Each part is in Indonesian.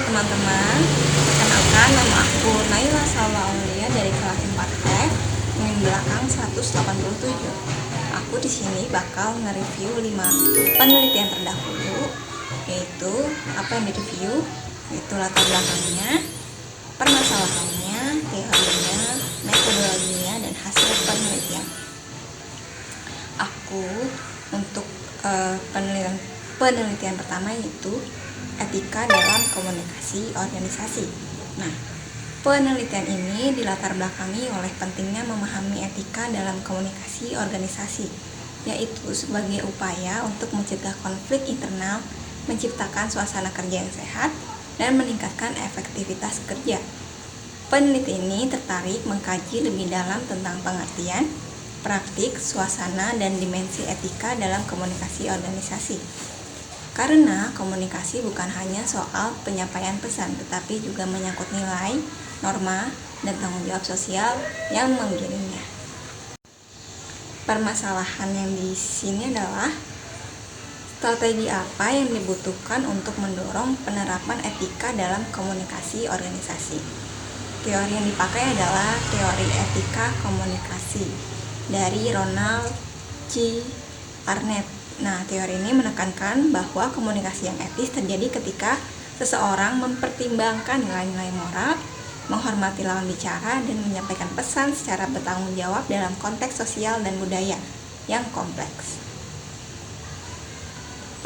teman-teman, perkenalkan nama aku Naila Salwa Aulia dari kelas 4F, NIM belakang 187. Aku di sini bakal nge-review 5 penelitian terdahulu, yaitu apa yang direview, yaitu latar belakangnya, permasalahannya, teorinya, metodologinya, dan hasil penelitian. Aku untuk penelitian pertama yaitu etika dalam komunikasi organisasi. Nah, penelitian ini dilatar belakangi oleh pentingnya memahami etika dalam komunikasi organisasi, yaitu sebagai upaya untuk mencegah konflik internal, menciptakan suasana kerja yang sehat, dan meningkatkan efektivitas kerja. Peneliti ini tertarik mengkaji lebih dalam tentang pengertian, praktik, suasana, dan dimensi etika dalam komunikasi organisasi. Karena komunikasi bukan hanya soal penyampaian pesan, tetapi juga menyangkut nilai, norma, dan tanggung jawab sosial yang mengiringinya. Permasalahan yang di sini adalah strategi apa yang dibutuhkan untuk mendorong penerapan etika dalam komunikasi organisasi. Teori yang dipakai adalah teori etika komunikasi dari Ronald C. Arnett. Nah, teori ini menekankan bahwa komunikasi yang etis terjadi ketika seseorang mempertimbangkan nilai-nilai moral, menghormati lawan bicara, dan menyampaikan pesan secara bertanggung jawab dalam konteks sosial dan budaya yang kompleks.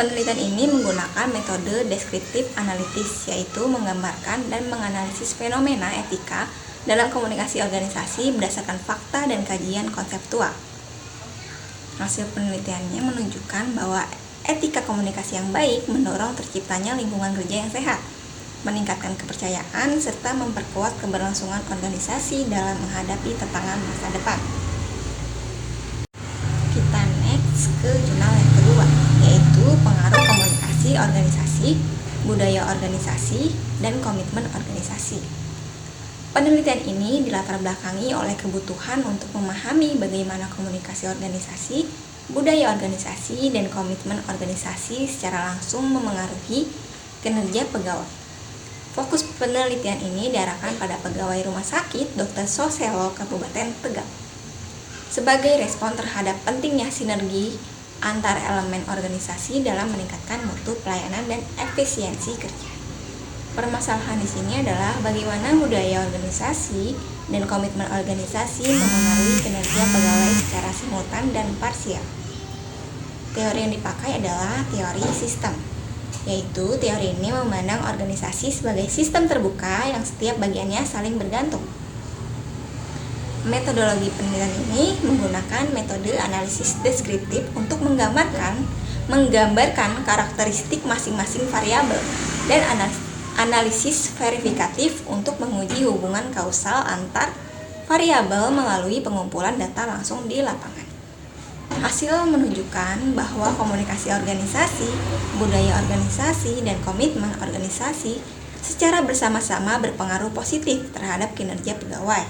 Penelitian ini menggunakan metode deskriptif analitis, yaitu menggambarkan dan menganalisis fenomena etika dalam komunikasi organisasi berdasarkan fakta dan kajian konseptual. Hasil penelitiannya menunjukkan bahwa etika komunikasi yang baik mendorong terciptanya lingkungan kerja yang sehat, meningkatkan kepercayaan, serta memperkuat keberlangsungan organisasi dalam menghadapi tantangan masa depan. Kita next ke jurnal yang kedua, yaitu pengaruh komunikasi organisasi, budaya organisasi, dan komitmen organisasi. Penelitian ini dilatar belakangi oleh kebutuhan untuk memahami bagaimana komunikasi organisasi, budaya organisasi, dan komitmen organisasi secara langsung memengaruhi kinerja pegawai. Fokus penelitian ini diarahkan pada pegawai rumah sakit Dr. Soselo Kabupaten Tegal. Sebagai respon terhadap pentingnya sinergi antar elemen organisasi dalam meningkatkan mutu pelayanan dan efisiensi kerja. Permasalahan di sini adalah bagaimana budaya organisasi dan komitmen organisasi memengaruhi kinerja pegawai secara simultan dan parsial. Teori yang dipakai adalah teori sistem, yaitu teori ini memandang organisasi sebagai sistem terbuka yang setiap bagiannya saling bergantung. Metodologi penelitian ini menggunakan metode analisis deskriptif untuk menggambarkan karakteristik masing-masing variabel dan analisis verifikatif untuk menguji hubungan kausal antar variabel melalui pengumpulan data langsung di lapangan. Hasil menunjukkan bahwa komunikasi organisasi, budaya organisasi, dan komitmen organisasi secara bersama-sama berpengaruh positif terhadap kinerja pegawai.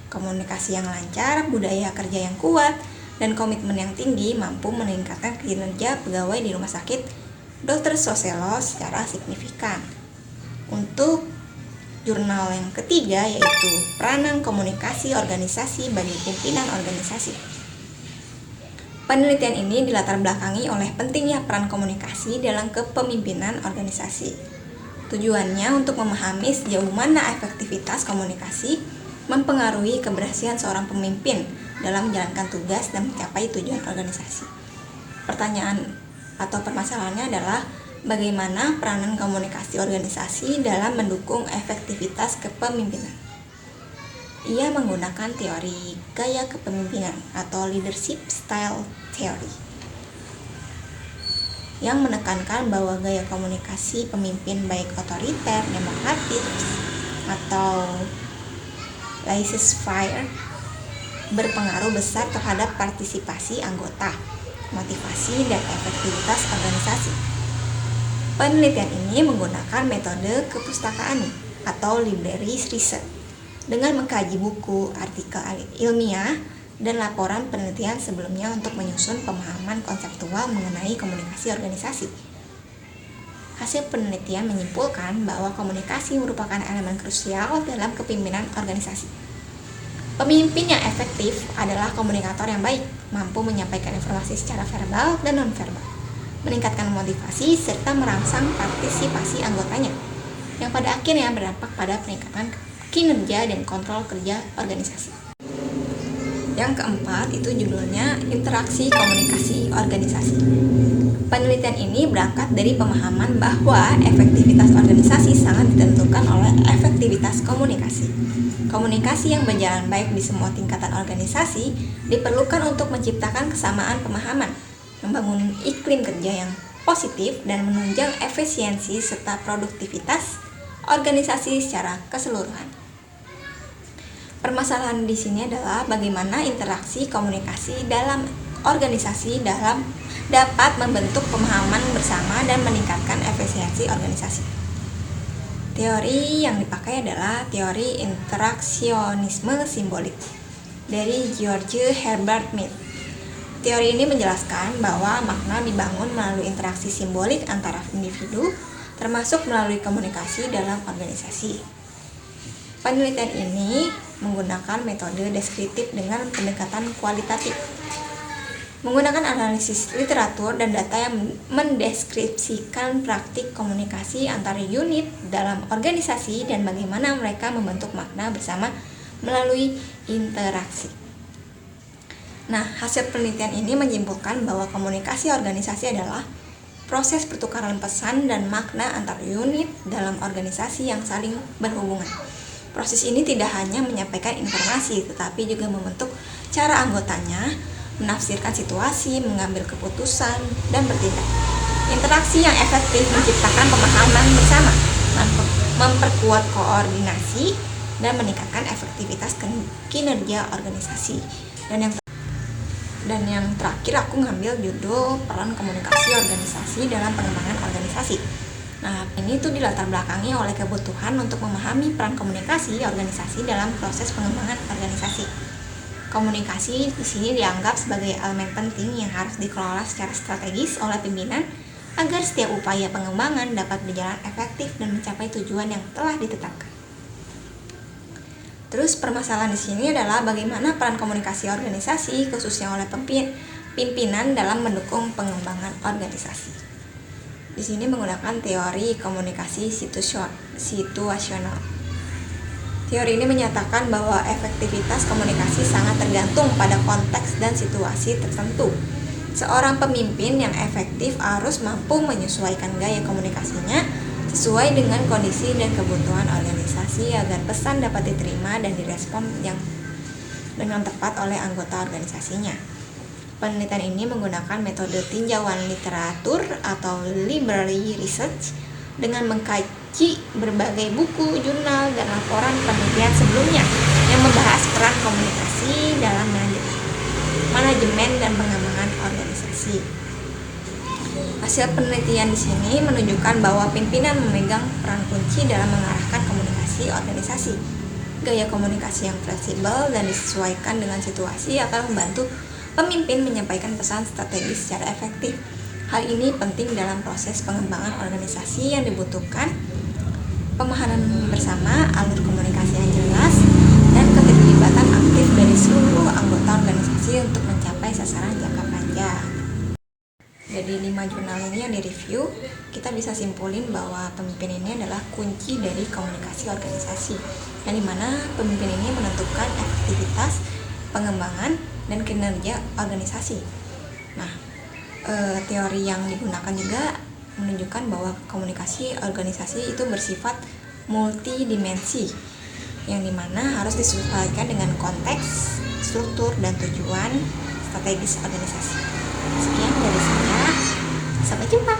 Komunikasi yang lancar, budaya kerja yang kuat, dan komitmen yang tinggi mampu meningkatkan kinerja pegawai di rumah sakit Dr. Soselo secara signifikan. Untuk jurnal yang ketiga yaitu peranan komunikasi organisasi bagi pimpinan organisasi. Penelitian ini dilatar belakangi oleh pentingnya peran komunikasi dalam kepemimpinan organisasi. Tujuannya untuk memahami sejauh mana efektivitas komunikasi mempengaruhi keberhasilan seorang pemimpin dalam menjalankan tugas dan mencapai tujuan organisasi. Pertanyaan atau permasalahannya adalah bagaimana peranan komunikasi organisasi dalam mendukung efektivitas kepemimpinan. Ia menggunakan teori gaya kepemimpinan atau leadership style theory yang menekankan bahwa gaya komunikasi pemimpin baik otoriter, demokratis, atau laissez-faire berpengaruh besar terhadap partisipasi anggota, motivasi, dan efektivitas organisasi. Penelitian ini menggunakan metode kepustakaan atau library research dengan mengkaji buku, artikel ilmiah, dan laporan penelitian sebelumnya untuk menyusun pemahaman konseptual mengenai komunikasi organisasi. Hasil penelitian menyimpulkan bahwa komunikasi merupakan elemen krusial dalam kepemimpinan organisasi. Pemimpin yang efektif adalah komunikator yang baik, mampu menyampaikan informasi secara verbal dan non-verbal, meningkatkan motivasi serta merangsang partisipasi anggotanya, yang pada akhirnya berdampak pada peningkatan kinerja dan kontrol kerja organisasi. Yang keempat itu judulnya interaksi komunikasi organisasi. Penelitian ini berangkat dari pemahaman bahwa efektivitas organisasi sangat ditentukan oleh efektivitas komunikasi. Komunikasi yang berjalan baik di semua tingkatan organisasi diperlukan untuk menciptakan kesamaan pemahaman, membangun iklim kerja yang positif, dan menunjang efisiensi serta produktivitas organisasi secara keseluruhan. Permasalahan di sini adalah bagaimana interaksi komunikasi dalam organisasi dapat membentuk pemahaman bersama dan meningkatkan efisiensi organisasi. Teori yang dipakai adalah teori interaksionisme simbolik dari George Herbert Mead. Teori ini menjelaskan bahwa makna dibangun melalui interaksi simbolik antara individu, termasuk melalui komunikasi dalam organisasi. Penelitian ini menggunakan metode deskriptif dengan pendekatan kualitatif, menggunakan analisis literatur dan data yang mendeskripsikan praktik komunikasi antar unit dalam organisasi dan bagaimana mereka membentuk makna bersama melalui interaksi. Nah, hasil penelitian ini menyimpulkan bahwa komunikasi organisasi adalah proses pertukaran pesan dan makna antar unit dalam organisasi yang saling berhubungan. Proses ini tidak hanya menyampaikan informasi, tetapi juga membentuk cara anggotanya menafsirkan situasi, mengambil keputusan, dan bertindak. Interaksi yang efektif menciptakan pemahaman bersama, memperkuat koordinasi, dan meningkatkan efektivitas kinerja organisasi. Dan yang terakhir aku ngambil judul peran komunikasi organisasi dalam pengembangan organisasi. Nah, ini tuh dilatar belakangi oleh kebutuhan untuk memahami peran komunikasi organisasi dalam proses pengembangan organisasi. Komunikasi di sini dianggap sebagai elemen penting yang harus dikelola secara strategis oleh pimpinan agar setiap upaya pengembangan dapat berjalan efektif dan mencapai tujuan yang telah ditetapkan. Terus permasalahan di sini adalah bagaimana peran komunikasi organisasi khususnya oleh pimpinan dalam mendukung pengembangan organisasi. Di sini menggunakan teori komunikasi situasional. Teori ini menyatakan bahwa efektivitas komunikasi sangat tergantung pada konteks dan situasi tertentu. Seorang pemimpin yang efektif harus mampu menyesuaikan gaya komunikasinya sesuai dengan kondisi dan kebutuhan organisasi agar pesan dapat diterima dan direspon dengan tepat oleh anggota organisasinya. Penelitian ini menggunakan metode tinjauan literatur atau library research dengan mengkaji berbagai buku, jurnal, dan laporan penelitian sebelumnya yang membahas peran komunikasi dalam manajemen dan pengembangan organisasi. Hasil penelitian di sini menunjukkan bahwa pimpinan memegang peran kunci dalam mengarahkan komunikasi organisasi. Gaya komunikasi yang fleksibel dan disesuaikan dengan situasi akan membantu pemimpin menyampaikan pesan strategis secara efektif. Hal ini penting dalam proses pengembangan organisasi yang dibutuhkan pemahaman bersama, alur komunikasi yang jelas, dan keterlibatan aktif dari seluruh anggota organisasi untuk mencapai sasaran jangka panjang. Jadi 5 jurnal ini yang direview, kita bisa simpulin bahwa pemimpin ini adalah kunci dari komunikasi organisasi, yang dimana pemimpin ini menentukan efektivitas pengembangan dan kinerja organisasi. Nah, teori yang digunakan juga menunjukkan bahwa komunikasi organisasi itu bersifat multidimensi, yang dimana harus disesuaikan dengan konteks, struktur, dan tujuan strategis organisasi. Sekian dari saya, sampai jumpa.